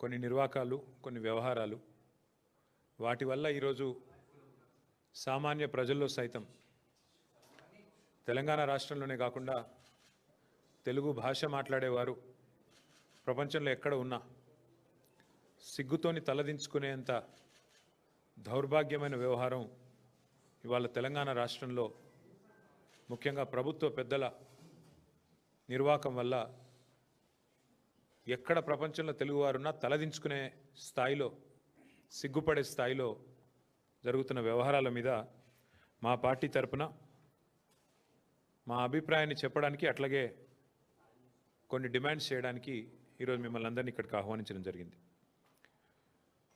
కొన్ని నిర్వాకాలు, కొన్ని వ్యవహారాలు, వాటి వల్ల ఈరోజు సామాన్య ప్రజల్లో సైతం తెలంగాణ రాష్ట్రంలోనే కాకుండా తెలుగు భాష మాట్లాడేవారు ప్రపంచంలో ఎక్కడ ఉన్నా సిగ్గుతోని తలదించుకునేంత దౌర్భాగ్యమైన వ్యవహారం ఇవాళ తెలంగాణ రాష్ట్రంలో ముఖ్యంగా ప్రభుత్వ పెద్దల నిర్వాకం వల్ల ఎక్కడ ప్రపంచంలో తెలుగువారున్నా తలదించుకునే స్థాయిలో, సిగ్గుపడే స్థాయిలో జరుగుతున్న వ్యవహారాల మీద మా పార్టీ తరపున మా అభిప్రాయాన్ని చెప్పడానికి, అట్లాగే కొన్ని డిమాండ్స్ చేయడానికి ఈరోజు మిమ్మల్ని అందరినీ ఇక్కడికి ఆహ్వానించడం జరిగింది.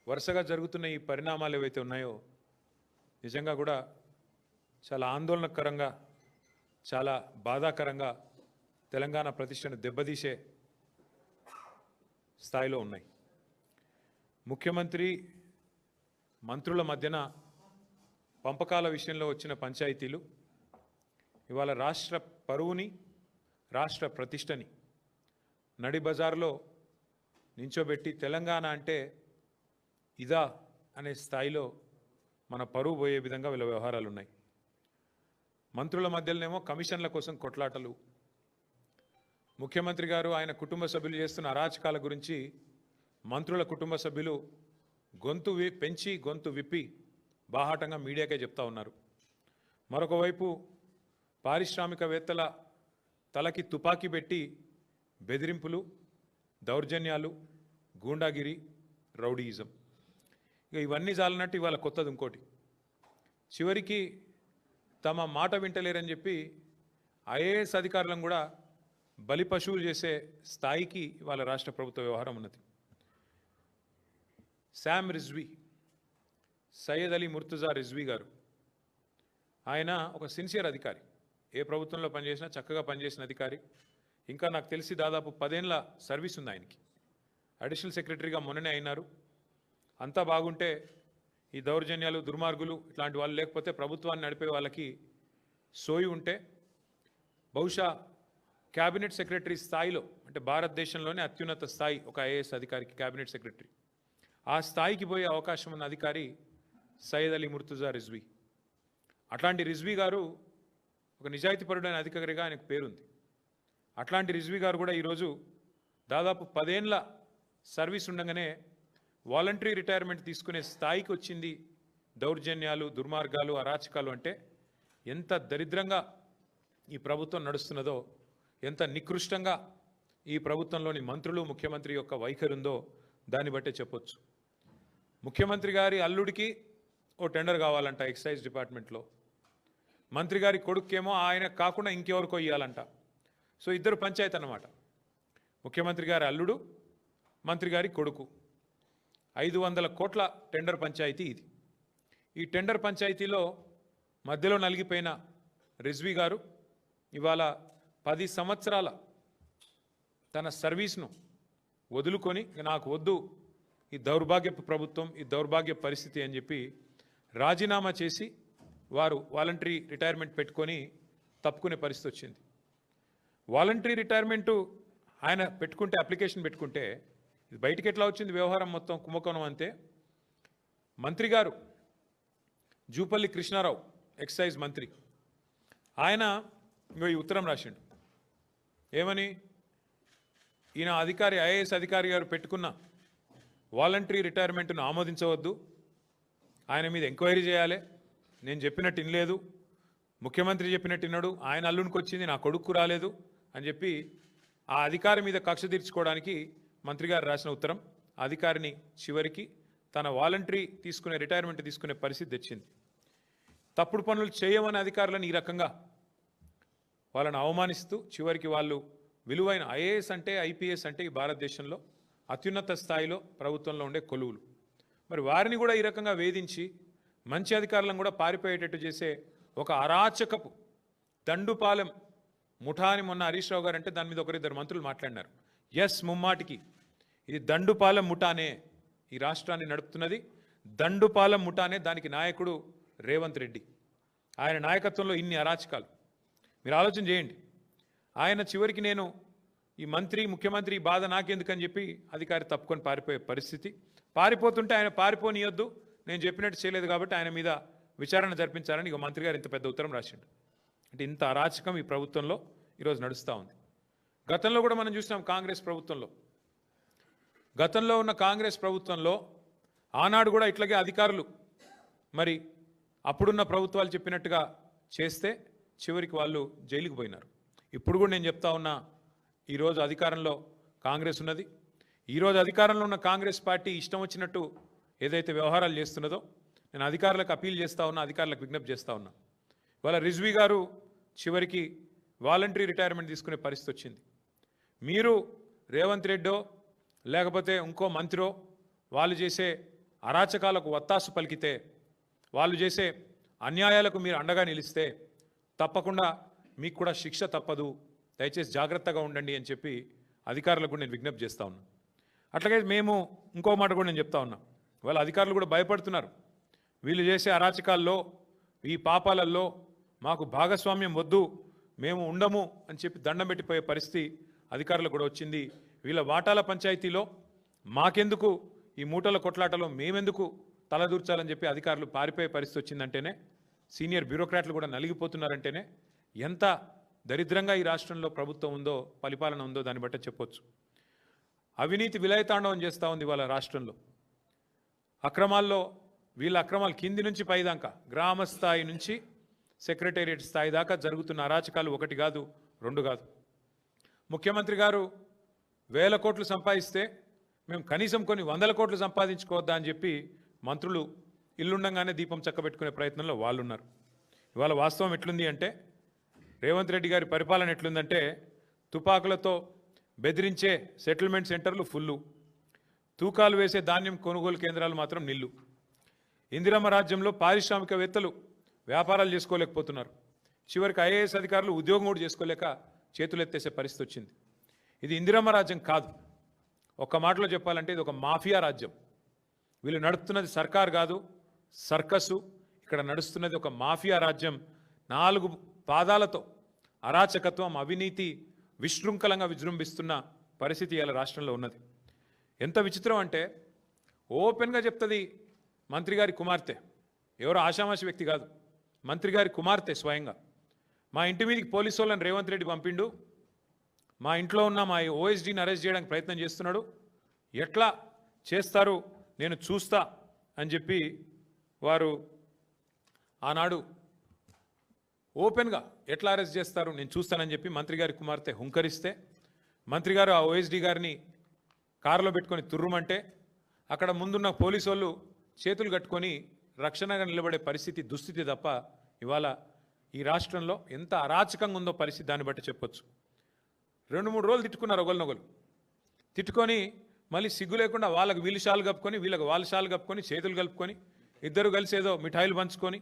వరుసగా జరుగుతున్న ఈ పరిణామాలు ఏవైతే ఉన్నాయో నిజంగా కూడా చాలా ఆందోళనకరంగా, చాలా బాధాకరంగా తెలంగాణ ప్రతిష్టను దెబ్బతీసే స్థాయిలో ఉన్నాయి. ముఖ్యమంత్రి మంత్రుల మధ్యన పంపకాల విషయంలో వచ్చిన పంచాయతీలు ఇవాళ రాష్ట్ర పరువుని, రాష్ట్ర ప్రతిష్టని నడి బజార్లో నించోబెట్టి తెలంగాణ అంటే ఇదా అనే స్థాయిలో మన పరువు పోయే విధంగా వీళ్ళ వ్యవహారాలు ఉన్నాయి. మంత్రుల మధ్యలోనేమో కమిషన్ల కోసం కొట్లాటలు, ముఖ్యమంత్రి గారు ఆయన కుటుంబ సభ్యులు చేస్తున్న అరాచకాల గురించి మంత్రుల కుటుంబ సభ్యులు గొంతు పెంచి గొంతు విప్పి బాహాటంగా మీడియాకే చెప్తా ఉన్నారు. మరొక వైపు పారిశ్రామికవేత్తల తలకి తుపాకీ పెట్టి బెదిరింపులు, దౌర్జన్యాలు, గూండాగిరి, రౌడీయిజం, ఇక ఇవన్నీ చాలన్నట్టు ఇవాళ కొత్తది ఇంకోటి. చివరికి తమ మాట వింటలేరని చెప్పి ఐఏఎస్ అధికారులను కూడా బలి పశువులు చేసే స్థాయికి ఇవాళ రాష్ట్ర ప్రభుత్వ వ్యవహారం ఉన్నది. శామ్ రిజ్వీ, సయ్యద్ అలీ ముర్తుజా రిజ్వీ గారు, ఆయన ఒక సిన్సియర్ అధికారి, ఏ ప్రభుత్వంలో పనిచేసినా చక్కగా పనిచేసిన అధికారి. ఇంకా నాకు తెలిసి దాదాపు 10 ఏళ్ల సర్వీస్ ఉంది ఆయనకి. అడిషనల్ సెక్రటరీగా మొన్ననే అయినారు. అంతా బాగుంటే ఈ దౌర్జన్యాలు, దుర్మార్గులు ఇట్లాంటి వాళ్ళు లేకపోతే, ప్రభుత్వాన్ని నడిపే వాళ్ళకి సోయి ఉంటే బహుశా క్యాబినెట్ సెక్రటరీ స్థాయిలో, అంటే భారతదేశంలోనే అత్యున్నత స్థాయి ఒక ఐఏఎస్ అధికారికి క్యాబినెట్ సెక్రటరీ, ఆ స్థాయికి పోయే అవకాశం ఉన్న అధికారి సయ్యద్ అలీ ముర్తుజా రిజ్వీ. అట్లాంటి రిజ్వీ గారు ఒక నిజాయితీపరుడైన అధికారిగా ఆయనకు పేరుంది. అట్లాంటి రిజ్వీ గారు కూడా ఈరోజు దాదాపు 10 ఏళ్ల సర్వీస్ ఉండగానే వాలంటరీ రిటైర్మెంట్ తీసుకునే స్థాయికి వచ్చింది. దౌర్జన్యాలు, దుర్మార్గాలు, అరాచకాలు అంటే ఎంత దరిద్రంగా ఈ ప్రభుత్వం నడుస్తున్నదో, ఎంత నికృష్టంగా ఈ ప్రభుత్వంలోని మంత్రులు, ముఖ్యమంత్రి యొక్క వైఖరి ఉందో దాన్ని బట్టే చెప్పొచ్చు. ముఖ్యమంత్రి గారి అల్లుడికి ఓ టెండర్ కావాలంట ఎక్సైజ్ డిపార్ట్మెంట్లో, మంత్రి గారి కొడుకేమో ఆయన కాకుండా ఇంకెవరికో ఇవ్వాలంట. సో ఇద్దరు పంచాయతీ అన్నమాట. ముఖ్యమంత్రి గారి అల్లుడు, మంత్రి గారి కొడుకు, 500 కోట్ల టెండర్ పంచాయతీ ఇది. ఈ టెండర్ పంచాయతీలో మధ్యలో నలిగిపోయిన రిజ్వీ గారు ఇవాళ 10 సంవత్సరాల తన సర్వీస్ను వదులుకొని, నాకు వద్దు ఈ దౌర్భాగ్యపు ప్రభుత్వం, ఈ దౌర్భాగ్య పరిస్థితి అని చెప్పి రాజీనామా చేసి వారు వాలంటరీ రిటైర్మెంట్ పెట్టుకొని తప్పుకునే పరిస్థితి వచ్చింది. వాలంటరీ రిటైర్మెంటు ఆయన పెట్టుకుంటే, అప్లికేషన్ పెట్టుకుంటే, ఇది బయటికి ఎట్లా వచ్చింది వ్యవహారం మొత్తం కుంభకోణం అంతే. మంత్రి గారు జూపల్లి కృష్ణారావు, ఎక్సైజ్ మంత్రి, ఆయన ఈ ఉత్తరం రాసిండు. ఏమని? ఈయన అధికారి, ఐఏఎస్ అధికారి గారు పెట్టుకున్న వాలంటరీ రిటైర్మెంట్ను ఆమోదించవద్దు, ఆయన మీద ఎంక్వైరీ చేయాలి, నేను చెప్పినట్టు వినలేదు, ముఖ్యమంత్రి చెప్పినట్టు విన్నాడు, ఆయన అల్లునికి వచ్చింది, నా కొడుకు రాలేదు అని చెప్పి ఆ అధికారి మీద కక్ష తీర్చుకోవడానికి మంత్రి గారు రాసిన ఉత్తరం అధికారిని చివరికి తన వాలంటరీ తీసుకునే, రిటైర్మెంట్ తీసుకునే పరిస్థితి తెచ్చింది. తప్పుడు పనులు చేయమని అధికారులను ఈ రకంగా వాళ్ళని అవమానిస్తూ చివరికి వాళ్ళు విలువైన ఐఏఎస్ అంటే, ఐపీఎస్ అంటే ఈ భారతదేశంలో అత్యున్నత స్థాయిలో ప్రభుత్వంలో ఉండే కొలువులు, మరి వారిని కూడా ఈ రకంగా వేధించి మంచి అధికారులను కూడా పారిపోయేటట్టు చేసే ఒక అరాచకపు దండుపాలెం ముఠా అని మొన్న హరీష్ రావు గారు అంటే దాని మీద 1-2 మంత్రులు మాట్లాడినారు. ఎస్, ముమ్మాటికి ఇది దండుపాలెం ముఠానే ఈ రాష్ట్రాన్ని నడుపుతున్నది. దండుపాలెం ముఠానే, దానికి నాయకుడు రేవంత్ రెడ్డి. ఆయన నాయకత్వంలో ఇన్ని అరాచకాలు మీరు ఆలోచన చేయండి. ఆయన చివరికి నేను ఈ మంత్రి ముఖ్యమంత్రి ఈ బాధ నాకెందుకని చెప్పి అధికారి తప్పుకొని పారిపోయే పరిస్థితి. పారిపోతుంటే ఆయన పారిపోనియొద్దు, నేను చెప్పినట్టు చేయలేదు కాబట్టి ఆయన మీద విచారణ జరిపించాలని ఇక మంత్రి గారు ఇంత పెద్ద ఉత్తరం రాసిండు. అంటే ఇంత అరాచకం ఈ ప్రభుత్వంలో ఈరోజు నడుస్తూ ఉంది. గతంలో కూడా మనం చూసినాం కాంగ్రెస్ ప్రభుత్వంలో. గతంలో ఉన్న కాంగ్రెస్ ప్రభుత్వంలో ఆనాడు కూడా ఇట్లాగే అధికారులు మరి అప్పుడున్న ప్రభుత్వాలు చెప్పినట్టుగా చేస్తే చివరికి వాళ్ళు జైలుకు పోయినారు. ఇప్పుడు కూడా నేను చెప్తా ఉన్నా, ఈరోజు అధికారంలో కాంగ్రెస్ ఉన్నది. ఈరోజు అధికారంలో ఉన్న కాంగ్రెస్ పార్టీ ఇష్టం వచ్చినట్టు ఏదైతే వ్యవహారాలు చేస్తున్నదో నేను అధికారులకు అపీల్ చేస్తూ ఉన్నా, అధికారులకు విజ్ఞప్తి చేస్తూ ఉన్నా. ఇవాళ రిజ్వీ గారు చివరికి వాలంటరీ రిటైర్మెంట్ తీసుకునే పరిస్థితి వచ్చింది. మీరు రేవంత్ రెడ్డో లేకపోతే ఇంకో మంత్రో వాళ్ళు చేసే అరాచకాలకు వత్తాసు పలికితే, వాళ్ళు చేసే అన్యాయాలకు మీరు అండగా నిలిస్తే తప్పకుండా మీకు కూడా శిక్ష తప్పదు, దయచేసి జాగ్రత్తగా ఉండండి అని చెప్పి అధికారులకు నేను విజ్ఞప్తి చేస్తూ ఉన్నాను. అట్లాగే మేము ఇంకో మాట కూడా నేను చెప్తా ఉన్నా, వాళ్ళ అధికారులు కూడా భయపడుతున్నారు. వీళ్ళు చేసే అరాచకాల్లో ఈ పాపాలలో మాకు భాగస్వామ్యం వద్దు, మేము ఉండము అని చెప్పి దండం పెట్టిపోయే పరిస్థితి అధికారులకు కూడా వచ్చింది. వీళ్ళ వాటాల పంచాయతీలో మాకెందుకు, ఈ మూటల కొట్లాటలో మేమెందుకు తలదూర్చాలని చెప్పి అధికారులు పారిపోయే పరిస్థితి వచ్చిందంటేనే, సీనియర్ బ్యూరోక్రాట్లు కూడా నలిగిపోతున్నారంటేనే ఎంత దరిద్రంగా ఈ రాష్ట్రంలో ప్రభుత్వం ఉందో, పరిపాలన ఉందో దాన్ని బట్టే చెప్పొచ్చు. అవినీతి విలయతాండవం చేస్తూ ఉంది వాళ్ళ రాష్ట్రంలో. అక్రమాల్లో వీళ్ళ అక్రమాలు కింది నుంచి పైదాకా, గ్రామ స్థాయి నుంచి సెక్రటేరియట్ స్థాయి దాకా జరుగుతున్న అరాచకాలు ఒకటి కాదు, రెండు కాదు. ముఖ్యమంత్రి గారు 1000 కోట్లు సంపాదిస్తే మేము కనీసం కొన్ని 100 కోట్లు సంపాదించుకోవద్దా అని చెప్పి మంత్రులు ఇల్లుండగానే దీపం చక్కబెట్టుకునే ప్రయత్నంలో వాళ్ళు ఉన్నారు. ఇవాళ వాస్తవం ఎట్లుంది అంటే, రేవంత్ రెడ్డి గారి పరిపాలన ఎట్లుందంటే, తుపాకులతో బెదిరించే సెటిల్మెంట్ సెంటర్లు ఫుల్లు, తూకాలు వేసే ధాన్యం కొనుగోలు కేంద్రాలు మాత్రం నిల్లు. ఇందిరమ్మ రాజ్యంలో పారిశ్రామికవేత్తలు వ్యాపారాలు చేసుకోలేకపోతున్నారు. చివరికి ఐఏఎస్ అధికారులు ఉద్యోగం కూడా చేసుకోలేక చేతులెత్తేసే పరిస్థితి వచ్చింది. ఇది ఇందిరమ్మ రాజ్యం కాదు. ఒక్క మాటలో చెప్పాలంటే ఇది ఒక మాఫియా రాజ్యం. వీళ్ళు నడుస్తున్నది సర్కార్ కాదు, సర్కసు. ఇక్కడ నడుస్తున్నది ఒక మాఫియా రాజ్యం. 4 పాదాలతో అరాచకత్వం, అవినీతి విశృంఖలంగా విజృంభిస్తున్న పరిస్థితి ఇలా రాష్ట్రంలో ఉన్నది. ఎంత విచిత్రం అంటే, ఓపెన్గా చెప్తుంది మంత్రి గారి కుమార్తె, ఎవరో ఆషామాషి వ్యక్తి కాదు, మంత్రి గారి కుమార్తె స్వయంగా. మా ఇంటి మీదకి పోలీసు వాళ్ళని రేవంత్ రెడ్డి పంపిండు, మా ఇంట్లో ఉన్న మా ఓఎస్డీని అరెస్ట్ చేయడానికి ప్రయత్నం చేస్తున్నాడు, ఎట్లా చేస్తారు నేను చూస్తా అని చెప్పి వారు ఆనాడు ఓపెన్గా ఎట్లా అరెస్ట్ చేస్తారు నేను చూస్తానని చెప్పి మంత్రి గారి కుమార్తె హుంకరిస్తే, మంత్రి గారు ఆ ఓఎస్డీ గారిని కారులో పెట్టుకొని తుర్రుమంటే అక్కడ ముందున్న పోలీసు వాళ్ళు చేతులు కట్టుకొని రక్షణగా నిలబడే పరిస్థితి, దుస్థితి తప్ప ఇవాళ ఈ రాష్ట్రంలో ఎంత అరాచకంగా ఉందో పరిస్థితి దాన్ని బట్టి చెప్పొచ్చు. 2-3 రోజులు తిట్టుకున్నారు ఒకరినొకరు, తిట్టుకొని మళ్ళీ సిగ్గు లేకుండా వాళ్ళకు వీళ్ళు షాలు కప్పుకొని వీళ్ళకి వాళ్ళ షాలు కప్పుకొని చేతులు కలుపుకొని ఇద్దరు కలిసి ఏదో మిఠాయిలు పంచుకొని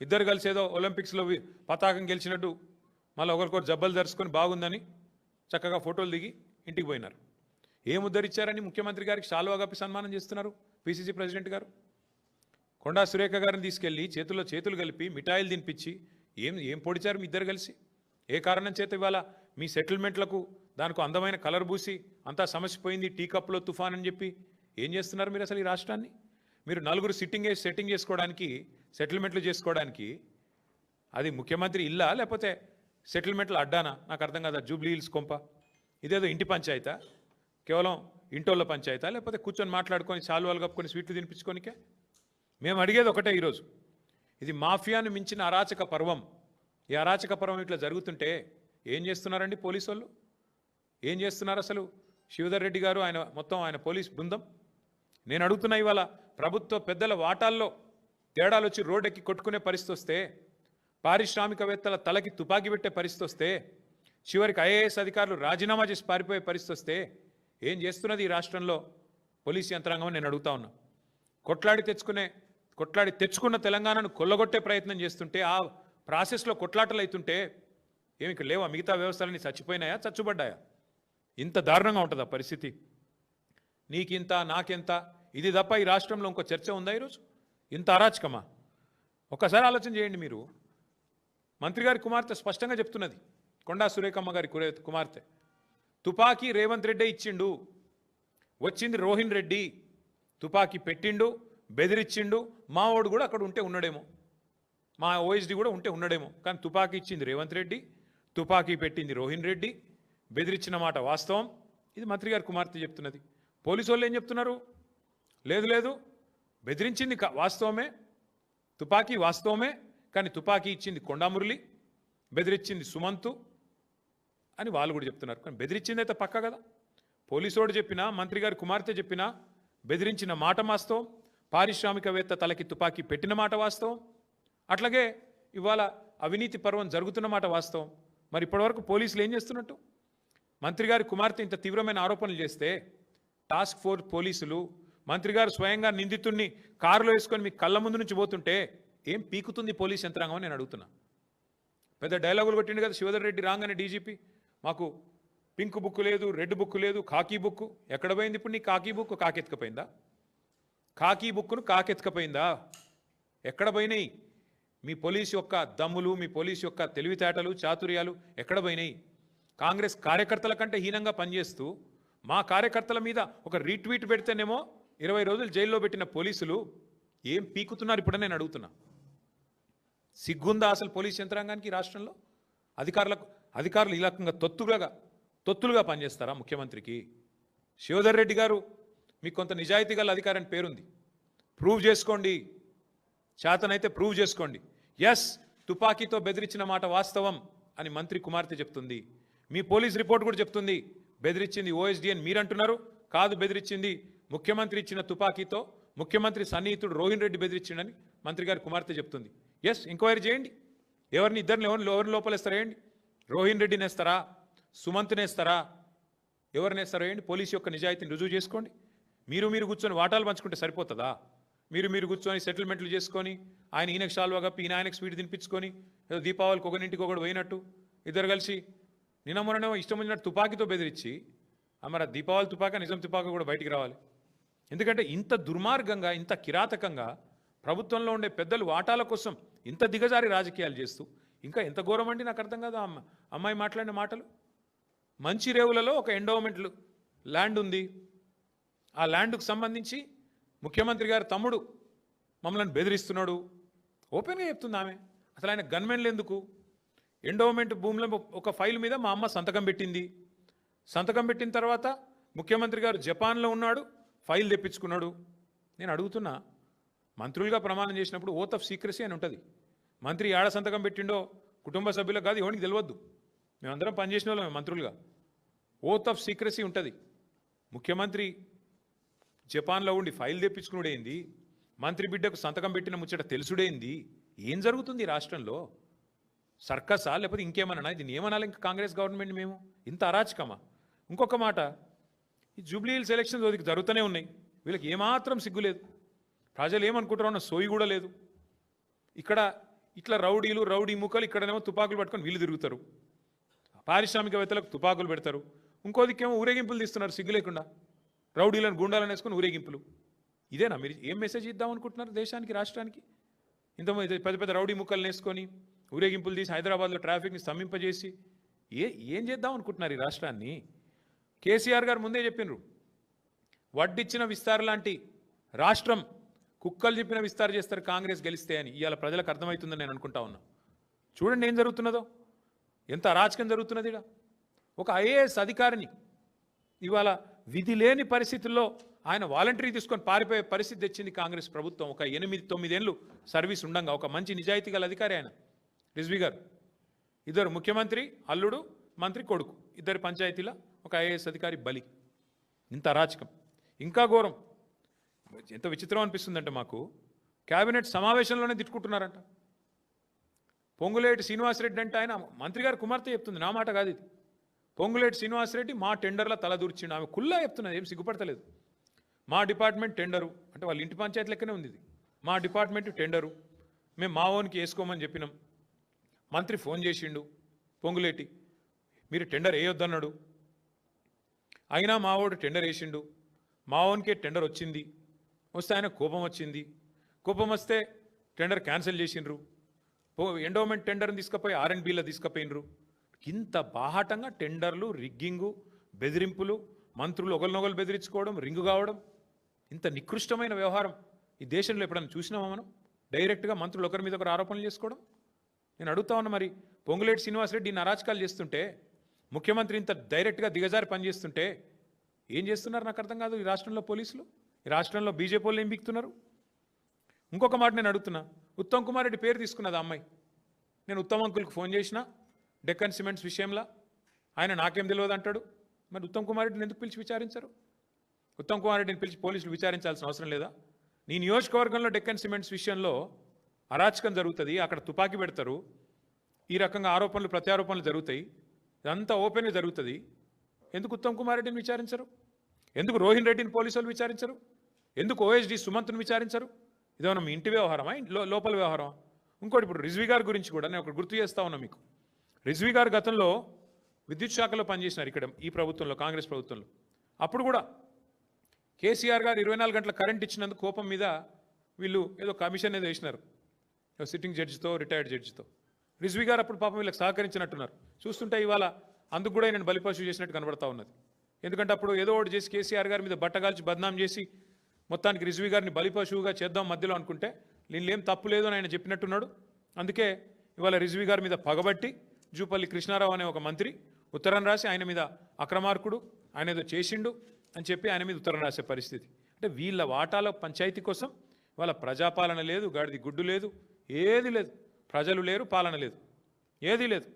ఇద్దరు కలిసి ఏదో ఒలింపిక్స్లో పతాకం గెలిచినట్టు మళ్ళీ ఒకరికొకరు జబ్బలు ధరుచుకొని బాగుందని చక్కగా ఫోటోలు దిగి ఇంటికి పోయినారు. ఏం ఉద్ధరించారని ముఖ్యమంత్రి గారికి శాలువా కప్పి సన్మానం చేస్తున్నారు పిసిసి ప్రెసిడెంట్ గారు. కొండా సురేఖ గారిని తీసుకెళ్ళి చేతుల్లో చేతులు కలిపి మిఠాయిలు తినిపించి ఏం పొడిచారు మీ ఇద్దరు కలిసి? ఏ కారణం చేత ఇవాళ మీ సెటిల్మెంట్లకు దానికి అందమైన కలర్ పూసి అంతా సమస్యపోయింది, టీ కప్లో తుఫాన్ అని చెప్పి ఏం చేస్తున్నారు మీరు అసలు ఈ రాష్ట్రాన్ని? మీరు 4 సెట్టింగ్ చేసుకోవడానికి, సెటిల్మెంట్లు చేసుకోవడానికి అది ముఖ్యమంత్రి ఇల్లా లేకపోతే సెటిల్మెంట్లు అడ్డానా? నాకు అర్థం కాదా. జూబ్లీ హిల్స్ కొంప ఇదేదో ఇంటి పంచాయతా, కేవలం ఇంటోళ్ళ పంచాయతా, లేకపోతే కూర్చొని మాట్లాడుకొని శాలువాలు కప్పుకొని స్వీట్లు తినిపించుకోనికే? మేము అడిగేది ఒకటే ఈరోజు, ఇది మాఫియాను మించిన అరాచక పర్వం. ఈ అరాచక పర్వం ఇట్లా జరుగుతుంటే ఏం చేస్తున్నారండి పోలీసు వాళ్ళు? ఏం చేస్తున్నారు అసలు శివధర్ రెడ్డి గారు, ఆయన పోలీస్ బృందం? నేను అడుగుతున్నా, ఇవాళ ప్రభుత్వ పెద్దల వాటాల్లో తేడాలు వచ్చి రోడ్డెక్కి కొట్టుకునే పరిస్థితి వస్తే, పారిశ్రామికవేత్తల తలకి తుపాకీ పెట్టే పరిస్థితి వస్తే, చివరికి ఐఏఎస్ అధికారులు రాజీనామా చేసి పారిపోయే పరిస్థితి వస్తే ఏం చేస్తున్నది ఈ రాష్ట్రంలో పోలీసు యంత్రాంగం? నేను అడుగుతా ఉన్నా. కొట్లాడి తెచ్చుకున్న తెలంగాణను కొల్లగొట్టే ప్రయత్నం చేస్తుంటే, ఆ ప్రాసెస్లో కొట్లాటలు అవుతుంటే ఏమి ఇక్కడ లేవా? మిగతా వ్యవస్థలన్నీ చచ్చిపోయినాయా, చచ్చుబడ్డాయా? ఇంత దారుణంగా ఉంటుందా పరిస్థితి? నీకింత నాకెంత, ఇది తప్ప ఈ రాష్ట్రంలో ఇంకో చర్చ ఉందా ఈరోజు? ఇంత అరాచకమా? ఒక్కసారి ఆలోచన చేయండి మీరు. మంత్రి గారి కుమార్తె స్పష్టంగా చెప్తున్నది, కొండా సురేఖమ్మ గారి కుమార్తె, తుపాకీ రేవంత్ రెడ్డి ఇచ్చిండు, వచ్చింది రోహిన్ రెడ్డి, తుపాకీ పెట్టిండు, బెదిరించిండు. మావోడు కూడా అక్కడ ఉంటే ఉన్నాడేమో, మా ఓఎస్డి కూడా ఉంటే ఉన్నాడేమో. కానీ తుపాకీ ఇచ్చింది రేవంత్ రెడ్డి, తుపాకీ పెట్టింది రోహిన్ రెడ్డి, బెదిరించిన మాట వాస్తవం. ఇది మంత్రి గారి కుమార్తె చెప్తున్నది. పోలీసు వాళ్ళు ఏం చెప్తున్నారు? లేదు లేదు, బెదిరించింది వాస్తవమే, తుపాకీ వాస్తవమే, కానీ తుపాకీ ఇచ్చింది కొండామురళి, బెదిరించింది సుమంతు అని వాళ్ళు కూడా చెప్తున్నారు. కానీ బెదిరించింది అయితే పక్క కదా. పోలీసోడు చెప్పినా, మంత్రి గారి కుమార్తె చెప్పినా బెదిరించిన మాట వాస్తవం, పారిశ్రామికవేత్త తలకి తుపాకీ పెట్టిన మాట వాస్తవం. అట్లాగే ఇవాళ అవినీతి పర్వం జరుగుతున్న మాట వాస్తవం. మరి ఇప్పటివరకు పోలీసులు ఏం చేస్తున్నట్టు? మంత్రి గారి కుమార్తె ఇంత తీవ్రమైన ఆరోపణలు చేస్తే టాస్క్ ఫోర్స్ పోలీసులు, మంత్రి గారు స్వయంగా నిందితుడిని కారులో వేసుకొని మీ కళ్ళ ముందు నుంచి పోతుంటే ఏం పీకుతుంది పోలీస్ యంత్రాంగం అని నేను అడుగుతున్నా. పెద్ద డైలాగులు కొట్టిండు కదా శివధర్ రెడ్డి రాగానే డీజీపీ, మాకు పింక్ బుక్ లేదు, రెడ్ బుక్ లేదు, కాకీ బుక్. ఎక్కడ పోయింది ఇప్పుడు నీ కాకీ బుక్? కాకెత్తుకపోయిందా? కాకీ బుక్ను కాకెత్తుకపోయిందా? ఎక్కడ పోయినాయి మీ పోలీసు యొక్క దమ్ములు, మీ పోలీసు యొక్క తెలివితేటలు, చాతుర్యాలు ఎక్కడ పోయినాయి? కాంగ్రెస్ కార్యకర్తల కంటే హీనంగా పనిచేస్తూ మా కార్యకర్తల మీద ఒక రీట్వీట్ పెడితేనేమో 20 రోజులు జైల్లో పెట్టిన పోలీసులు ఏం పీకుతున్నారు ఇప్పుడు నేను అడుగుతున్నా. సిగ్గుందా అసలు పోలీస్ యంత్రాంగానికి రాష్ట్రంలో? అధికారులు ఈ రకంగా తొత్తులుగా పనిచేస్తారా ముఖ్యమంత్రికి? శివధర్ రెడ్డి గారు, మీకు కొంత నిజాయితీ గల అధికారి అని పేరుంది, ప్రూవ్ చేసుకోండి, చేతనైతే ప్రూవ్ చేసుకోండి. ఎస్, తుపాకీతో బెదిరించిన మాట వాస్తవం అని మంత్రి కుమార్తె చెప్తుంది. మీ పోలీస్ రిపోర్ట్ కూడా చెప్తుంది బెదిరించింది ఓఎస్డీ అని మీరు అంటున్నారు. కాదు, బెదిరించింది ముఖ్యమంత్రి ఇచ్చిన తుపాకీతో ముఖ్యమంత్రి సన్నిహితుడు రోహిన్ రెడ్డి బెదిరించిండని మంత్రి గారి కుమార్తె చెప్తుంది. ఎస్, ఎంక్వైరీ చేయండి. ఇద్దరిని ఎవరిని లోపలేస్తారా వేయండి? రోహిన్ రెడ్డిని వేస్తారా, సుమంత్ని వేస్తారా, ఎవరిని వేస్తారా వేయండి. పోలీసు యొక్క నిజాయితీని రుజువు చేసుకోండి. మీరు కూర్చొని వాటాలు పంచుకుంటే సరిపోతుందా? మీరు కూర్చొని సెటిల్మెంట్లు చేసుకొని ఈయనకు షాల్వా కప్పి ఆయనకు స్వీట్ తినిపించుకొని ఏదో దీపావళికి ఒకరింటికి ఒకటి పోయినట్టు ఇద్దరు కలిసి నిన్న మొన్ననేమో ఇష్టం వచ్చినట్టు తుపాకీతో బెదిరించి, మరి దీపావళి తుపాక నిజం తుపాక కూడా బయటికి రావాలి. ఎందుకంటే ఇంత దుర్మార్గంగా, ఇంత కిరాతకంగా ప్రభుత్వంలో ఉండే పెద్దలు వాటాల కోసం ఇంత దిగజారి రాజకీయాలు చేస్తూ ఇంకా ఎంత ఘోరం అండి నాకు అర్థం కాదు. అమ్మాయి మాట్లాడిన మాటలు. మంచిరేవులలో ఒక ఎండోమెంట్ ల్యాండ్ ఉంది. ఆ ల్యాండ్కు సంబంధించి ముఖ్యమంత్రి గారి తమ్ముడు మమ్మల్ని బెదిరిస్తున్నాడు ఓపెన్గా చెప్తుంది ఆమె. అసలు ఆయన గన్మెన్లు ఎందుకు? ఎండోమెంట్ భూమిలో ఒక ఫైల్ మీద మా అమ్మ సంతకం పెట్టింది. సంతకం పెట్టిన తర్వాత ముఖ్యమంత్రి గారు జపాన్లో ఉన్నాడు, ఫైల్ తెప్పించుకున్నాడు. నేను అడుగుతున్నా, మంత్రులుగా ప్రమాణం చేసినప్పుడు ఓత్ ఆఫ్ సీక్రసీ అని ఉంటుంది. మంత్రి ఏడ సంతకం పెట్టిండో కుటుంబ సభ్యులకు కాదు, ఎవరికి తెలియద్దు. మేమందరం పనిచేసిన వాళ్ళం మంత్రులుగా. ఓత్ ఆఫ్ సీక్రసీ ఉంటుంది. ముఖ్యమంత్రి జపాన్లో ఉండి ఫైల్ తెప్పించుకున్నాడేంది, మంత్రి బిడ్డకు సంతకం పెట్టిన ముచ్చట తెలుసుడేంది? ఏం జరుగుతుంది రాష్ట్రంలో? సర్కసా లేకపోతే ఇంకేమన్నా? దీన్ని ఏమనాలి ఇంకా కాంగ్రెస్ గవర్నమెంట్? మేము ఇంత అరాచకమా? ఇంకొక మాట, ఈ జూబ్లీ హిల్స్ ఎలక్షన్స్ జరుగుతూనే ఉన్నాయి. వీళ్ళకి ఏమాత్రం సిగ్గులేదు. ప్రజలు ఏమనుకుంటారో అన్న సోయి కూడా లేదు. ఇక్కడ ఇట్లా రౌడీ ముక్కలు, ఇక్కడనేమో తుపాకులు పట్టుకొని వీళ్ళు తిరుగుతారు. పారిశ్రామికవేత్తలకు తుపాకులు పెడతారు. ఇంకో దిక్కేమో ఊరేగింపులు తీస్తున్నారు సిగ్గు లేకుండా. రౌడీలను గుండాలను వేసుకొని ఊరేగింపులు. ఇదేనా మీరు ఏం మెసేజ్ ఇద్దాం అనుకుంటున్నారు దేశానికి, రాష్ట్రానికి? ఇంతమంది పెద్ద పెద్ద రౌడీ ముక్కలను వేసుకొని ఊరేగింపులు తీసి హైదరాబాద్లో ట్రాఫిక్ని స్తంభింపజేసి ఏం చేద్దాం అనుకుంటున్నారు ఈ రాష్ట్రాన్ని? కేసీఆర్ గారు ముందే చెప్పినారు, వడ్డిచ్చిన విస్తార్ లాంటి రాష్ట్రం కుక్కలు చెప్పిన విస్తార్ చేస్తారు కాంగ్రెస్ గెలిస్తే అని. ఇవాళ ప్రజలకు అర్థమవుతుందని నేను అనుకుంటా ఉన్నా. చూడండి ఏం జరుగుతున్నదో, ఎంత అరాచకం జరుగుతున్నది. ఒక ఐఏఎస్ అధికారిని ఇవాళ విధి లేని పరిస్థితుల్లో ఆయన వాలంటరీ తీసుకొని పారిపోయే పరిస్థితి తెచ్చింది కాంగ్రెస్ ప్రభుత్వం. ఒక 8-9 ఏళ్ళు సర్వీస్ ఉండంగా ఒక మంచి నిజాయితీ గల అధికారి ఆయన రిజ్వీ గారు. ఇద్దరు ముఖ్యమంత్రి అల్లుడు, మంత్రి కొడుకు, ఇద్దరు పంచాయతీల ఒక ఐఏఎస్ అధికారి బలి. ఇంత అరాచకం. ఇంకా ఘోరం. ఎంత విచిత్రం అనిపిస్తుందంటే మాకు, కేబినెట్ సమావేశంలోనే తిట్టుకుంటున్నారంట. పొంగులేటి శ్రీనివాసరెడ్డి అంటే ఆయన మంత్రి గారు కుమార్తె చెప్తుంది, నా మాట కాదు ఇది. పొంగులేటి శ్రీనివాసరెడ్డి మా టెండర్ల తలదూర్చిండు. ఆమె కుల్లా చెప్తున్నది, ఏం సిగ్గుపడతలేదు. మా డిపార్ట్మెంట్ టెండరు అంటే వాళ్ళ ఇంటి పంచాయతీ లెక్కనే ఉంది ఇది. మా డిపార్ట్మెంట్ టెండరు, మేము మా ఓన్కి వేసుకోమని చెప్పినాం. మంత్రి ఫోన్ చేసిండు పొంగులేటి, మీరు టెండర్ వేయొద్దన్నాడు. అయినా మావోడు టెండర్ వేసిండు. మా ఓన్కే టెండర్ వచ్చింది. వస్తే ఆయన కోపం వచ్చింది. కోపం వస్తే టెండర్ క్యాన్సిల్ చేసిండ్రు. ఎండోమెంట్ టెండర్ని తీసుకుపోయి R&Bలో తీసుకుపోయినరు. ఇంత బాహాటంగా టెండర్లు, రిగ్గింగు, బెదిరింపులు, మంత్రులు ఒకరినొకరు బెదిరించుకోవడం, రింగు కావడం, ఇంత నికృష్టమైన వ్యవహారం ఈ దేశంలో ఎప్పుడైనా చూసినామా మనం? డైరెక్ట్గా మంత్రులు ఒకరి మీద ఒకరు ఆరోపణలు చేసుకోవడం. నేను అడుగుతా ఉన్నా, మరి పొంగులేటి శ్రీనివాసరెడ్డి ఇన్ని అరాచకాలు చేస్తుంటే, ముఖ్యమంత్రి ఇంత డైరెక్ట్గా దిగజారి పనిచేస్తుంటే ఏం చేస్తున్నారు నాకు అర్థం కాదు. ఈ రాష్ట్రంలో పోలీసులు, ఈ రాష్ట్రంలో బీజేపీ వాళ్ళు ఏం బిక్తున్నారు? ఇంకొక మాట నేను అడుగుతున్నా, ఉత్తమ్ కుమార్ రెడ్డి పేరు తీసుకున్నది ఆ అమ్మాయి. నేను ఉత్తమ్ అంకుల్కి ఫోన్ చేసిన డెక్కన్ సిమెంట్స్ విషయంలో, ఆయన నాకేం తెలియదు అంటాడు. మరి ఉత్తమ్ కుమార్ రెడ్డిని ఎందుకు పిలిచి విచారించరు? ఉత్తమ్ కుమార్ రెడ్డిని పిలిచి పోలీసులు విచారించాల్సిన అవసరం లేదా? నీ నియోజకవర్గంలో డెక్కన్ సిమెంట్స్ విషయంలో అరాచకం జరుగుతుంది, అక్కడ తుపాకీ పెడతారు, ఈ రకంగా ఆరోపణలు ప్రత్యారోపణలు జరుగుతాయి, ఇదంతా ఓపెన్గా జరుగుతుంది. ఎందుకు ఉత్తమ్ కుమార్ రెడ్డిని విచారించరు? ఎందుకు రోహిన్ రెడ్డిని పోలీసులు విచారించరు? ఎందుకు ఓఎస్డి సుమంత్ను విచారించరు? ఇదేమన్నా మీ ఇంటి వ్యవహారమా, లోపల వ్యవహారమా? ఇంకోటి, ఇప్పుడు రిజ్వీ గారి గురించి కూడా నేను ఒకటి గుర్తు చేస్తా ఉన్నా మీకు. రిజ్వీ గారు గతంలో విద్యుత్ శాఖలో పనిచేసినారు ఇక్కడ ఈ ప్రభుత్వంలో, కాంగ్రెస్ ప్రభుత్వంలో. అప్పుడు కూడా కేసీఆర్ గారు 24 గంటల కరెంట్ ఇచ్చినందుకు కోపం మీద వీళ్ళు ఏదో కమిషన్ ఏదో వేసినారు, సిట్టింగ్ జడ్జితో, రిటైర్డ్ జడ్జితో. రిజ్వీ గారు అప్పుడు పాపం వీళ్ళకి సహకరించినట్టున్నారు. చూస్తుంటే ఇవాళ అందుకు కూడా నేను బలిపశువు చేసినట్టు కనబడతా ఉన్నది. ఎందుకంటే అప్పుడు ఏదో ఒకటి చేసి కేసీఆర్ గారి మీద బట్టగాల్చి బద్నాం చేసి మొత్తానికి రిజ్వీ గారిని బలిపశువుగా చేద్దాం మధ్యలో అనుకుంటే, వీళ్ళేం తప్పు లేదు అని ఆయన చెప్పినట్టున్నాడు. అందుకే ఇవాళ రిజ్వీ గారి మీద పగబట్టి జూపల్లి కృష్ణారావు అనే ఒక మంత్రి ఉత్తరం రాసి ఆయన మీద అక్రమార్కుడు, ఆయన ఏదో చేసిండు అని చెప్పి ఆయన మీద ఉత్తరం రాసే పరిస్థితి. అంటే వీళ్ళ వాటాల పంచాయతీ కోసం వాళ్ళ ప్రజాపాలన లేదు, గాడిది గుడ్డు లేదు, ఏది లేదు. ప్రజలు లేరు, పాలన లేదు, ఏదీ లేదు.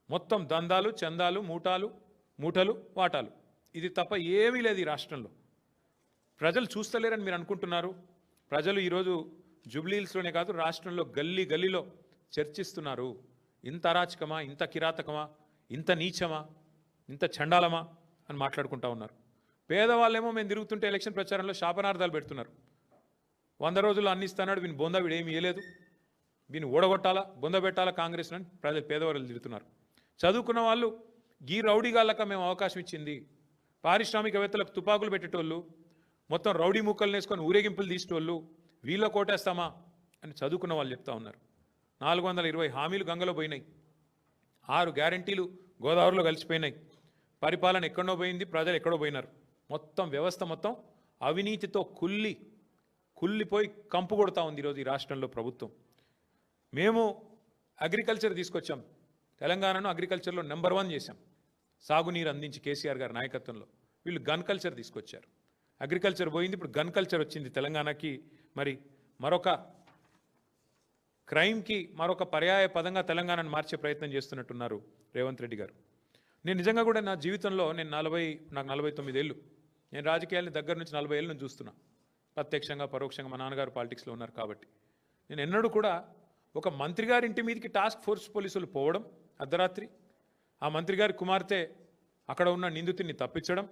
మొత్తం దందాలు, చందాలు, మూటలు, వాటాలు, ఇది తప్ప ఏమీ లేదు ఈ రాష్ట్రంలో. ప్రజలు చూస్తలేరని మీరు అనుకుంటున్నారు. ప్రజలు ఈరోజు జూబ్లీహిల్స్లోనే కాదు, రాష్ట్రంలో గల్లీ గల్లీలో చర్చిస్తున్నారు. ఇంత అరాచకమా, ఇంత కిరాతకమా, ఇంత నీచమా, ఇంత చండాలమా అని మాట్లాడుకుంటా ఉన్నారు. పేదవాళ్ళేమో మేము తిరుగుతుంటే ఎలక్షన్ ప్రచారంలో శాపనార్థాలు పెడుతున్నారు. 100 రోజుల్లో అన్ని ఇస్తున్నాడు, వీని బొంద వీడేమి ఇవ్వలేదు, వీని ఓడగొట్టాలా, బొంద పెట్టాలా కాంగ్రెస్ అని ప్రజలు పేదవాళ్ళు తిరుగుతున్నారు. చదువుకున్న వాళ్ళు గీ రౌడీగాళ్ళక మేము అవకాశం ఇచ్చింది, పారిశ్రామికవేత్తలకు తుపాకులు పెట్టేటోళ్ళు, మొత్తం రౌడీ ముక్కలు వేసుకొని ఊరేగింపులు తీసేటోళ్ళు, వీళ్ళ కోటేస్తామా అని చదువుకున్న వాళ్ళు చెప్తా ఉన్నారు. 420 హామీలు గంగలో పోయినాయి, 6 గ్యారంటీలు గోదావరిలో కలిసిపోయినాయి, పరిపాలన ఎక్కడో పోయింది, ప్రజలు ఎక్కడో పోయినారు. మొత్తం వ్యవస్థ మొత్తం అవినీతితో కుళ్ళిపోయి కంపు కొడతా ఉంది ఈరోజు ఈ రాష్ట్రంలో ప్రభుత్వం. మేము అగ్రికల్చర్ తీసుకొచ్చాం, తెలంగాణను అగ్రికల్చర్లో నెంబర్ 1 చేశాం, సాగునీరు అందించి కేసీఆర్ గారి నాయకత్వంలో. వీళ్ళు గన్ కల్చర్ తీసుకొచ్చారు, అగ్రికల్చర్ పోయింది, ఇప్పుడు గన్ కల్చర్ వచ్చింది తెలంగాణకి. మరి మరొక క్రైమ్కి మరొక పర్యాయ పదంగా తెలంగాణను మార్చే ప్రయత్నం చేస్తున్నట్టున్నారు రేవంత్ రెడ్డి గారు. నేను నిజంగా కూడా నా జీవితంలో నాకు 49 ఏళ్ళు, నేను రాజకీయాలని దగ్గర నుంచి 40 ఏళ్ళ నుంచి చూస్తున్నా, ప్రత్యక్షంగా పరోక్షంగా. మా నాన్నగారు పాలిటిక్స్లో ఉన్నారు కాబట్టి నేను ఎన్నడూ కూడా ఒక మంత్రి గారి ఇంటి మీదకి టాస్క్ ఫోర్స్ పోలీసులు పోవడం అర్ధరాత్రి, ఆ మంత్రి గారి కుమార్తె అక్కడ ఉన్న నిందితుడిని తప్పించడం,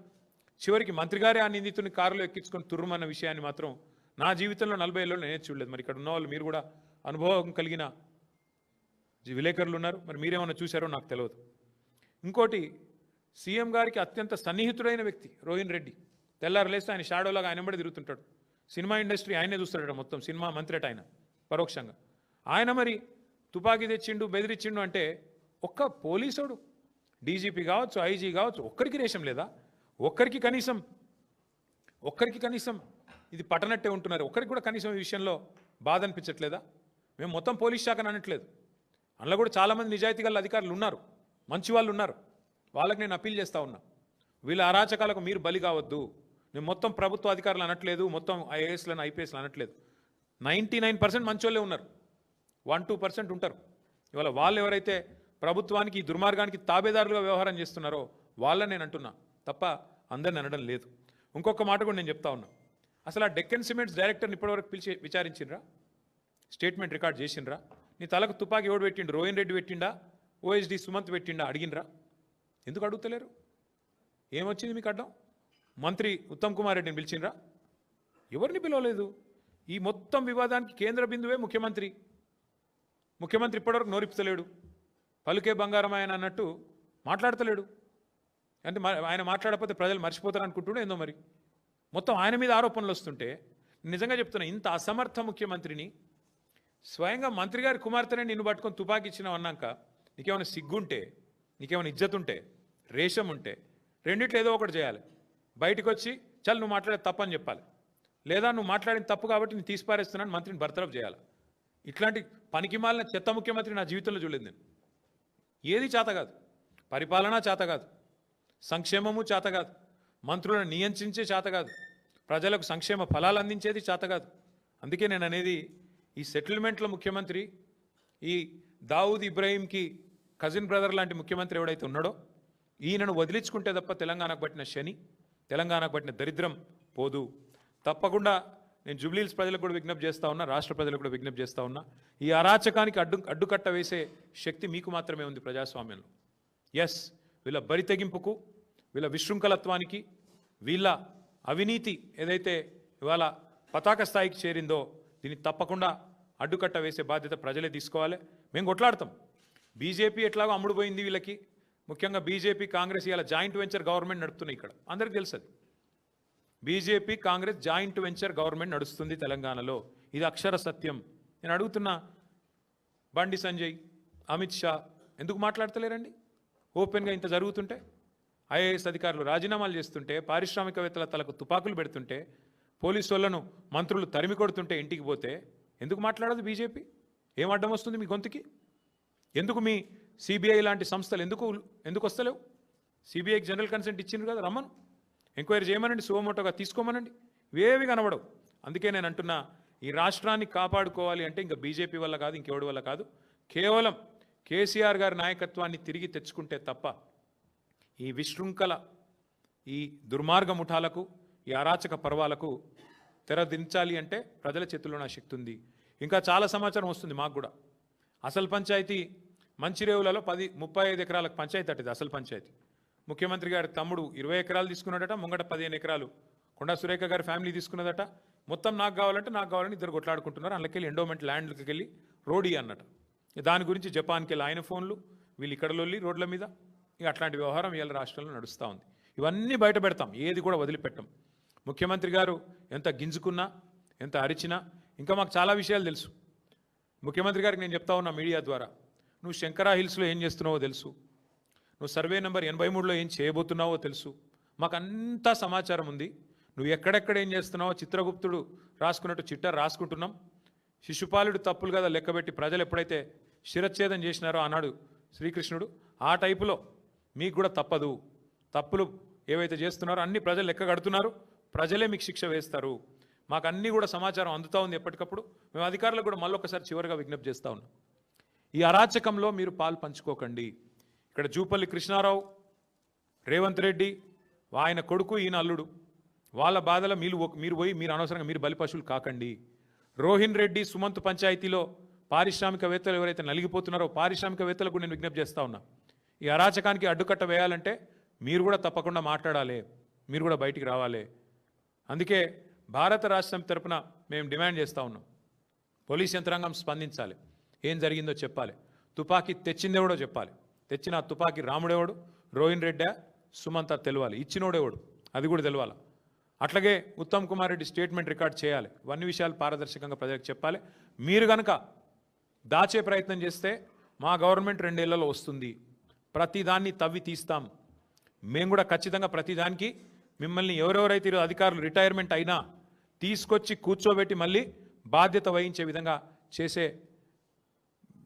చివరికి మంత్రి గారే ఆ నిందితుడిని కారులో ఎక్కించుకొని తుర్రుమన్న విషయాన్ని మాత్రం నా జీవితంలో 40 ఏళ్ళలో నేనే చూడలేదు. మరి ఇక్కడ ఉన్న వాళ్ళు మీరు కూడా అనుభవం కలిగిన విలేకరులు ఉన్నారు, మరి మీరేమన్నా చూశారో నాకు తెలియదు. ఇంకోటి, సీఎం గారికి అత్యంత సన్నిహితుడైన వ్యక్తి రోహిన్ రెడ్డి, తెల్లారు లేస్తే ఆయన షాడోలాగా ఆయన వెంబడి తిరుగుతుంటాడు. సినిమా ఇండస్ట్రీ ఆయనే చూస్తాడట, మొత్తం సినిమా మంత్రి అట ఆయన పరోక్షంగా. ఆయన మరి తుపాకీ తెచ్చిండు, బెదిరించిండు అంటే ఒక్క పోలీసుడు, డీజీపీ కావచ్చు, ఐజీ కావచ్చు, ఒక్కరికి రేషం లేదా? ఒక్కరికి కనీసం ఇది పట్టనట్టే ఉంటున్నారు. ఒక్కరికి కూడా కనీసం ఈ విషయంలో బాధ అనిపించట్లేదా? మేము మొత్తం పోలీస్ శాఖను అనట్లేదు, అందులో కూడా చాలామంది నిజాయితీ గల అధికారులు ఉన్నారు, మంచి వాళ్ళు ఉన్నారు, వాళ్ళకి నేను అప్పీల్ చేస్తూ ఉన్నా, వీళ్ళ అరాచకాలకు మీరు బలి కావద్దు. నేను మొత్తం ప్రభుత్వ అధికారులు అనట్లేదు, మొత్తం ఐఏఎస్లను ఐపీఎస్లు అనట్లేదు. 99% మంచోళ్ళే ఉన్నారు, 1-2% ఉంటారు. ఇవాళ వాళ్ళు ఎవరైతే ప్రభుత్వానికి ఈ దుర్మార్గానికి తాబేదారులుగా వ్యవహారం చేస్తున్నారో వాళ్ళని నేను అంటున్నా తప్ప అందరిని అనడం లేదు. ఇంకొక మాట కూడా నేను చెప్తా ఉన్నా, అసలు ఆ డెక్కన్ సిమెంట్స్ డైరెక్టర్ని ఇప్పటివరకు పిలిచి విచారించిండ్రా? స్టేట్మెంట్ రికార్డ్ చేసిండ్రా? నీ తలకు తుపాకీ ఎవడు పెట్టిండు? రోహిన్ రెడ్డి పెట్టిండా, ఓఎస్డి సుమంత్ పెట్టిండా? అడిగినరా? ఎందుకు అడుగుతలేరు? ఏమొచ్చింది మీకు అడ్డం? మంత్రి ఉత్తమ్ కుమార్ రెడ్డిని పిలిచిండ్రా? ఎవరిని పిలవలేదు. ఈ మొత్తం వివాదానికి కేంద్ర బిందువే ముఖ్యమంత్రి. ముఖ్యమంత్రి ఇప్పటివరకు నోరిపుతలేడు, పలుకే బంగారం ఆయన అన్నట్టు మాట్లాడతలేడు. అంటే ఆయన మాట్లాడకపోతే ప్రజలు మర్చిపోతారు అనుకుంటుండే ఏందో మరి. మొత్తం ఆయన మీద ఆరోపణలు వస్తుంటే నిజంగా చెప్తున్నా, ఇంత అసమర్థ ముఖ్యమంత్రిని స్వయంగా మంత్రి గారి కుమార్తెనే నిన్ను పట్టుకొని తుపాకీ ఇచ్చినావు అన్నాక నీకేమైనా సిగ్గుంటే, నీకేమైనా ఇజ్జత్ ఉంటే, రేషం ఉంటే రెండిట్లో ఏదో ఒకటి చేయాలి. బయటకు వచ్చి చల్ నువ్వు మాట్లాడే తప్పని చెప్పాలి, లేదా నువ్వు మాట్లాడిన తప్పు కాబట్టి నేను తీసిపారేస్తున్నాను మంత్రిని బర్తరఫ్ చేయాలి. ఇట్లాంటి పనికిమాలిన చెత్త ముఖ్యమంత్రి నా జీవితంలో చూడలేదు నేను. ఏది చేత కాదు, పరిపాలన చేత కాదు, సంక్షేమము చేత కాదు, మంత్రులను నియంత్రించే చేత కాదు, ప్రజలకు సంక్షేమ ఫలాలు అందించేది చేత కాదు. అందుకే నేను అనేది ఈ సెటిల్మెంట్ల ముఖ్యమంత్రి, ఈ దావుద్ ఇబ్రాహీంకి కజిన్ బ్రదర్ లాంటి ముఖ్యమంత్రి ఎవడైతే ఉన్నాడో ఈయనను వదిలించుకుంటే తప్ప తెలంగాణకు పట్టిన శని, తెలంగాణకు పట్టిన దరిద్రం పోదు. తప్పకుండా నేను జూబ్లీహిల్స్ ప్రజలకు కూడా విజ్ఞప్తి చేస్తూ ఉన్నా, రాష్ట్ర ప్రజలకు కూడా విజ్ఞప్తి చేస్తూ ఉన్నా, ఈ అరాచకానికి అడ్డుకట్ట వేసే శక్తి మీకు మాత్రమే ఉంది ప్రజాస్వామ్యంలో. ఎస్, వీళ్ళ బరితెగింపుకు, వీళ్ళ విశృంఖలత్వానికి, వీళ్ళ అవినీతి ఏదైతే ఇవాళ పతాక స్థాయికి చేరిందో దీన్ని తప్పకుండా అడ్డుకట్ట వేసే బాధ్యత ప్రజలే తీసుకోవాలి. మేము కొట్లాడతాం. బీజేపీ ఎట్లాగో అమ్ముడుపోయింది వీళ్ళకి, ముఖ్యంగా బీజేపీ కాంగ్రెస్ ఇలా జాయింట్ వెంచర్ గవర్నమెంట్ నడుపుతున్నాయి. ఇక్కడ అందరికీ తెలుసు అది. BJP Congress joint venture government నడుస్తుంది తెలంగాణలో. ఇది అక్షర సత్యం. నేను అడుగుతున్నా, బండి సంజయ్, అమిత్ షా ఎందుకు మాట్లాడతలేరండి? ఓపెన్గా ఇంత జరుగుతుంటే, ఐఏఎస్ అధికారులు రాజీనామాలు చేస్తుంటే, పారిశ్రామికవేత్తల తలకు తుపాకులు పెడుతుంటే, పోలీసు వాళ్ళను మంత్రులు తరిమి కొడుతుంటే ఇంటికి పోతే ఎందుకు మాట్లాడదు బీజేపీ? ఏం అడ్డం వస్తుంది మీ గొంతుకి? ఎందుకు మీ సిబిఐ లాంటి సంస్థలు ఎందుకు వస్తలేవు? సిబిఐకి జనరల్ కన్సెంట్ ఇచ్చిండ్రు కదా, రమ్మను, ఎంక్వైరీ చేయమనండి, సువమోటోగా తీసుకోమనండి. ఇవేవి కనబడవు. అందుకే నేను అంటున్నా, ఈ రాష్ట్రాన్ని కాపాడుకోవాలి అంటే ఇంకా బీజేపీ వల్ల కాదు, ఇంకెవడి వల్ల కాదు, కేవలం కేసీఆర్ గారి నాయకత్వాన్ని తిరిగి తెచ్చుకుంటే తప్ప ఈ విశృంఖల, ఈ దుర్మార్గ ముఠాలకు, ఈ అరాచక పర్వాలకు తెరదించాలి అంటే ప్రజల చేతుల్లో నా శక్తి ఉంది. ఇంకా చాలా సమాచారం వస్తుంది మాకు కూడా. అసలు పంచాయతీ మంచిరేవులలో 35 ఎకరాలకు పంచాయతీ అట్టది అసలు పంచాయతీ. ముఖ్యమంత్రి గారి తమ్ముడు 20 ఎకరాలు తీసుకున్నాడట, ముంగట 15 ఎకరాలు కొండా సురేఖ గారి ఫ్యామిలీ తీసుకున్నదట. మొత్తం నాకు కావాలంటే నాకు కావాలని ఇద్దరు కొట్లాడుకుంటున్నారు. అందులోకెళ్ళి ఎండోమెంట్ ల్యాండ్కి వెళ్ళి రోడీ అన్నట. దాని గురించి జపాన్కి వెళ్ళి ఆయన ఫోన్లు, వీళ్ళు ఇక్కడ లొల్లి రోడ్ల మీద. ఇక అట్లాంటి వ్యవహారం ఇవాళ రాష్ట్రంలో నడుస్తూ ఉంది. ఇవన్నీ బయట పెడతాం, ఏది కూడా వదిలిపెట్టాం. ముఖ్యమంత్రి గారు ఎంత గింజుకున్నా, ఎంత అరిచినా ఇంకా మాకు చాలా విషయాలు తెలుసు. ముఖ్యమంత్రి గారికి నేను చెప్తా ఉన్నా మీడియా ద్వారా, నువ్వు శంకరా హిల్స్లో ఏం చేస్తున్నావో తెలుసు, నువ్వు సర్వే నెంబర్ 83లో ఏం చేయబోతున్నావో తెలుసు, మాకు అంతా సమాచారం ఉంది. నువ్వు ఎక్కడెక్కడ ఏం చేస్తున్నావో చిత్రగుప్తుడు రాసుకున్నట్టు చిట్టా రాసుకుంటున్నాం. శిశుపాలుడు తప్పులు కదా లెక్కబెట్టి ప్రజలు ఎప్పుడైతే శిరచ్ఛేదం చేసినారో ఆనాడు శ్రీకృష్ణుడు, ఆ టైపులో మీకు కూడా తప్పదు. తప్పులు ఏవైతే చేస్తున్నారో అన్ని ప్రజలు లెక్క కడుతున్నారు, ప్రజలే మీకు శిక్ష వేస్తారు. మాకు అన్నీ కూడా సమాచారం అందుతూ ఉంది ఎప్పటికప్పుడు. మేము అధికారులకు కూడా మళ్ళొకసారి చివరిగా విజ్ఞప్తి చేస్తూ ఉన్నాం, ఈ అరాచకంలో మీరు పాలు పంచుకోకండి. ఇక్కడ జూపల్లి కృష్ణారావు, రేవంత్ రెడ్డి, ఆయన కొడుకు, ఈయన అల్లుడు, వాళ్ళ బాధల మీరు పోయి మీరు అనవసరంగా మీరు బలిపశువులు కాకండి. రోహిన్ రెడ్డి సుమంత్ పంచాయతీలో పారిశ్రామికవేత్తలు ఎవరైతే నలిగిపోతున్నారో పారిశ్రామికవేత్తలకు నేను విజ్ఞప్తి చేస్తూ ఉన్నా, ఈ అరాచకానికి అడ్డుకట్ట వేయాలంటే మీరు కూడా తప్పకుండా మాట్లాడాలి, మీరు కూడా బయటికి రావాలి. అందుకే భారత రాష్ట్రం తరపున మేము డిమాండ్ చేస్తూ ఉన్నాం, పోలీస్ యంత్రాంగం స్పందించాలి, ఏం జరిగిందో చెప్పాలి, తుపాకీ తెచ్చిందేవడో చెప్పాలి, తెచ్చిన తుపాకీ రాముడేవాడు, రోహిన్ రెడ్డి సుమంత తెలవాలి, ఇచ్చినోడేవాడు అది కూడా తెలవాలి. అట్లాగే ఉత్తమ్ కుమార్ రెడ్డి స్టేట్మెంట్ రికార్డ్ చేయాలి. ఇవన్నీ విషయాలు పారదర్శకంగా ప్రజలకు చెప్పాలి. మీరు కనుక దాచే ప్రయత్నం చేస్తే మా గవర్నమెంట్ 2 ఏళ్లలో వస్తుంది, ప్రతిదాన్ని తవ్వి తీస్తాం. మేము కూడా ఖచ్చితంగా ప్రతిదానికి మిమ్మల్ని ఎవరెవరైతే అధికారులు రిటైర్మెంట్ అయినా తీసుకొచ్చి కూర్చోబెట్టి మళ్ళీ బాధ్యత వహించే విధంగా చేసే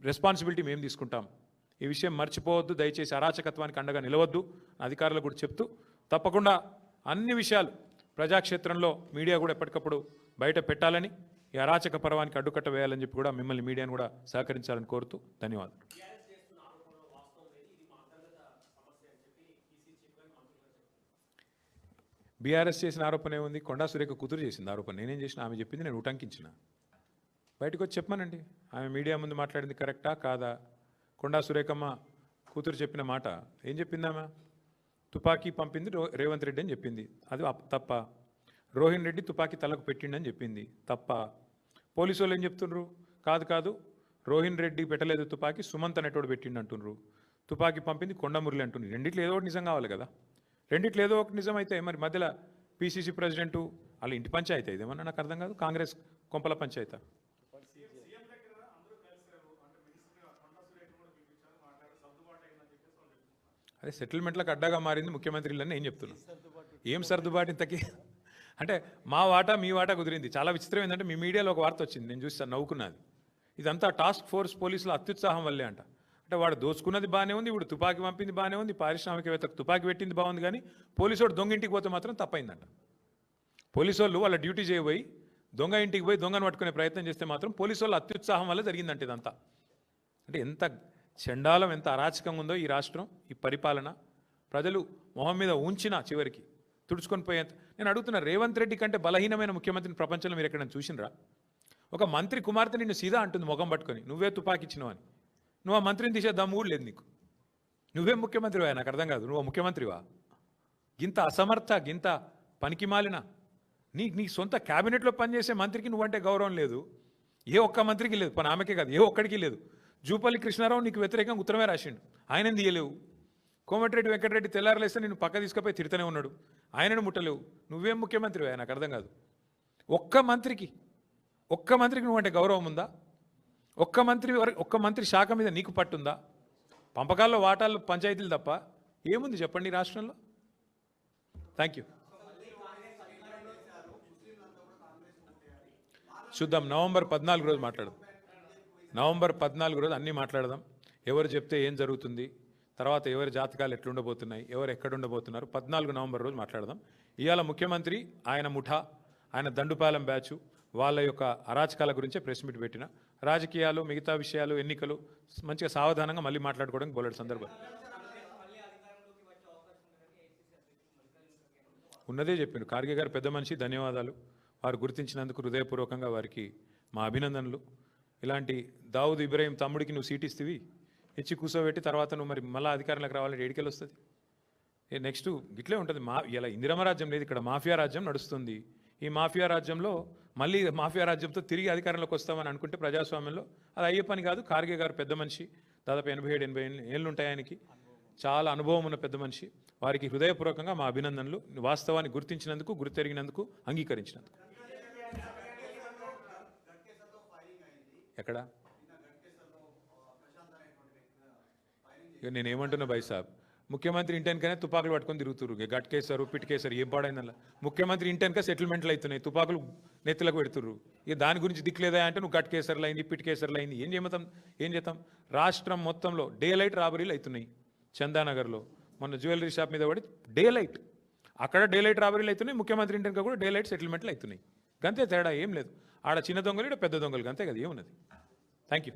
రెస్పాన్సిబిలిటీ మేము తీసుకుంటాం. ఈ విషయం మర్చిపోవద్దు, దయచేసి అరాచకత్వానికి అండగా నిలవద్దు. అధికారులకు కూడా చెప్తూ తప్పకుండా అన్ని విషయాలు ప్రజాక్షేత్రంలో మీడియా కూడా ఎప్పటికప్పుడు బయట పెట్టాలని, ఈ అరాచక పర్వానికి అడ్డుకట్ట వేయాలని చెప్పి కూడా మిమ్మల్ని మీడియాను కూడా సహకరించాలని కోరుతూ ధన్యవాదాలు. బీఆర్ఎస్ చేసిన ఆరోపణ ఏముంది? కొండా సురేఖ కూతురు చేసింది ఆరోపణ. నేనేం చేసిన? ఆమె చెప్పింది నేను ఉటంకించిన. బయటకు వచ్చి చెప్పమానండి, ఆమె మీడియా ముందు మాట్లాడింది కరెక్టా కాదా? కొండా సురేఖమ్మ కూతురు చెప్పిన మాట ఏం చెప్పిందామా? తుపాకీ పంపింది రేవంత్ రెడ్డి అని చెప్పింది, అది తప్ప. రోహిన్ రెడ్డి తుపాకీ తలకు పెట్టిండని చెప్పింది, తప్ప. పోలీసు వాళ్ళు ఏం చెప్తుండ్రు? కాదు కాదు, రోహిన్ రెడ్డి పెట్టలేదు తుపాకీ, సుమంత్ అనేటోడు పెట్టిండు అంటుండ్రు. తుపాకీ పంపింది కొండమురళి అంటుంది. రెండిట్లో ఏదో ఒకటి నిజం కావాలి కదా. రెండిట్లో ఏదో ఒకటి నిజం అయితే మరి మధ్యలో పిసిసి ప్రెసిడెంటు వాళ్ళ ఇంటి పంచాయతీ ఇదేమన్నా నాకు అర్థం కాదు. కాంగ్రెస్ కొంపల పంచాయతీ. అదే సెటిల్మెంట్లకు అడ్డాగా మారింది ముఖ్యమంత్రులని నేను చెప్తున్నాను. ఏం సర్దుబాటు ఇంతకీ? అంటే మా వాటా మీ వాటా కుదిరింది. చాలా విచిత్రం ఏంటంటే మీ మీడియాలో ఒక వార్త వచ్చింది, నేను చూస్తాను, నవ్వుకున్నది. ఇదంతా టాస్క్ ఫోర్స్ పోలీసుల అత్యుత్సాహం వల్లే అంట. అంటే వాడు దోచుకున్నది బాగానే ఉంది, ఇప్పుడు తుపాకీ పంపింది బాగానే ఉంది, పారిశ్రామికవేత్తకు తుపాకీ పెట్టింది బాగుంది, కానీ పోలీసు వాడు దొంగ ఇంటికి పోతే మాత్రం తప్పైందంట. పోలీసు వాళ్ళు వాళ్ళ డ్యూటీ చేయబోయి దొంగ ఇంటికి పోయి దొంగను పట్టుకునే ప్రయత్నం చేస్తే మాత్రం పోలీసు వాళ్ళ అత్యుత్సాహం వల్ల జరిగిందంటే ఇదంతా. అంటే ఎంత చండాలం, ఎంత అరాచకంగా ఉందో ఈ రాష్ట్రం, ఈ పరిపాలన. ప్రజలు మొహం మీద ఉంచినా చివరికి తుడుచుకొని పోయేంత. నేను అడుగుతున్నా, రేవంత్ రెడ్డి కంటే బలహీనమైన ముఖ్యమంత్రిని ప్రపంచంలో మీరు ఎక్కడైనా చూసినరా? ఒక మంత్రి కుమార్తె నిన్ను సీదా అంటుంది ముఖం పట్టుకొని, నువ్వే తుపాకి ఇచ్చినావు అని. నువ్వు ఆ మంత్రిని తీసే దమ్ము కూడా లేదు నీకు. నువ్వేం ముఖ్యమంత్రివా? నాకు అర్థం కాదు. నువ్వు ముఖ్యమంత్రివా? గింత అసమర్థ, గింత పనికిమాలిన, నీ సొంత క్యాబినెట్లో పనిచేసే మంత్రికి నువ్వంటే గౌరవం లేదు. ఏ ఒక్క మంత్రికి లేదు, పని ఆమెకే కాదు, ఏ ఒక్కడికి లేదు. జూపల్లి కృష్ణారావు నీకు వ్యతిరేకంగా ఉత్తరమే రాసిండు, ఆయనని తీయలేవు. కోమటిరెడ్డి వెంకటరెడ్డి తెల్లారలేస్తే నేను పక్క తీసుకుపోయి తిడుతూనే ఉన్నాడు, ఆయనను ముట్టలేవు. నువ్వేం ముఖ్యమంత్రివా? నాకు అర్థం కాదు. ఒక్క మంత్రికి నువ్వంటే గౌరవం ఉందా? ఒక్క మంత్రి శాఖ మీద నీకు పట్టుందా? పంపకాల్లో వాటాలు పంచాయతీలు తప్ప ఏముంది చెప్పండి రాష్ట్రంలో? Thank you. చూద్దాం, నవంబర్ 14 రోజు మాట్లాడదాం. నవంబర్ 14 రోజు అన్నీ మాట్లాడదాం. ఎవరు చెప్తే ఏం జరుగుతుంది, తర్వాత ఎవరి జాతకాలు ఎట్లుండబోతున్నాయి, ఎవరు ఎక్కడుండబోతున్నారు, 14 నవంబర్ రోజు మాట్లాడదాం. ఇవాళ ముఖ్యమంత్రి, ఆయన ముఠా, ఆయన దండుపాలెం బ్యాచ్, వాళ్ళ యొక్క అరాచకాల గురించే ప్రెస్ మీట్ పెట్టిన. రాజకీయాలు, మిగతా విషయాలు, ఎన్నికలు మంచిగా సావధానంగా మళ్ళీ మాట్లాడుకోవడానికి బోలెడు సందర్భం ఉన్నదే చెప్పిండు. ఖార్గే గారు పెద్ద మనిషి, ధన్యవాదాలు. వారు గుర్తించినందుకు హృదయపూర్వకంగా వారికి మా అభినందనలు. ఇలాంటి దావుద్ ఇబ్రాహీం తమ్ముడికి నువ్వు సీట్ ఇస్తేవి, ఇచ్చి కూర్చోబెట్టి తర్వాత నువ్వు మరి మళ్ళీ అధికారంలోకి రావాలంటే ఏడికెళ్ళి వస్తుంది? నెక్స్ట్ గిట్లే ఉంటుంది. ఇలా ఇందిరమ రాజ్యం లేదు, ఇక్కడ మాఫియా రాజ్యం నడుస్తుంది. ఈ మాఫియా రాజ్యంలో మళ్ళీ మాఫియా రాజ్యంతో తిరిగి అధికారంలోకి వస్తామని అనుకుంటే ప్రజాస్వామ్యంలో అది అయ్యే పని కాదు. ఖార్గే గారు పెద్ద మనిషి, దాదాపు 87-80 ఏళ్ళు ఉంటాయి ఆయనకి, చాలా అనుభవం ఉన్న పెద్ద మనిషి. వారికి హృదయపూర్వకంగా మా అభినందనలు, వాస్తవాన్ని గుర్తించినందుకు, గుర్తెరిగినందుకు, అంగీకరించినందుకు. ఎక్కడ ఇక నేనేమంటున్నా భాయ్ సాబ్, ముఖ్యమంత్రి ఇంటెన్కనే తుపాకులు పట్టుకొని తిరుగుతురు. గట్కేశారు, పిట్కేశారు, ఏం పాడైందల్లా? ముఖ్యమంత్రి ఇంటెన్క సెటిల్మెంట్లు అవుతున్నాయి, తుపాకులు నెత్తులకు పెడుతుర్రు. ఇక దాని గురించి దిక్కులేదా అంటే నువ్వు గట్కేసర్లు అయింది, పిట్కేసర్లు అయింది, ఏం చేద్దాం? రాష్ట్రం మొత్తంలో డే లైట్ రాబరీలు అవుతున్నాయి. చందానగర్లో మొన్న జ్యువెలరీ షాప్ మీద పడి డే లైట్, అక్కడ డే లైట్ రాబరీలు అవుతున్నాయి. ముఖ్యమంత్రి ఇంటెన్క కూడా డే లైట్ సెటిల్మెంట్లు అవుతున్నాయి. గంతే తేడా, ఏం లేదు. ఆడ చిన్న దొంగలు, ఇక్కడ పెద్ద దొంగలు, అంతే కదా, ఏమున్నది? Thank you.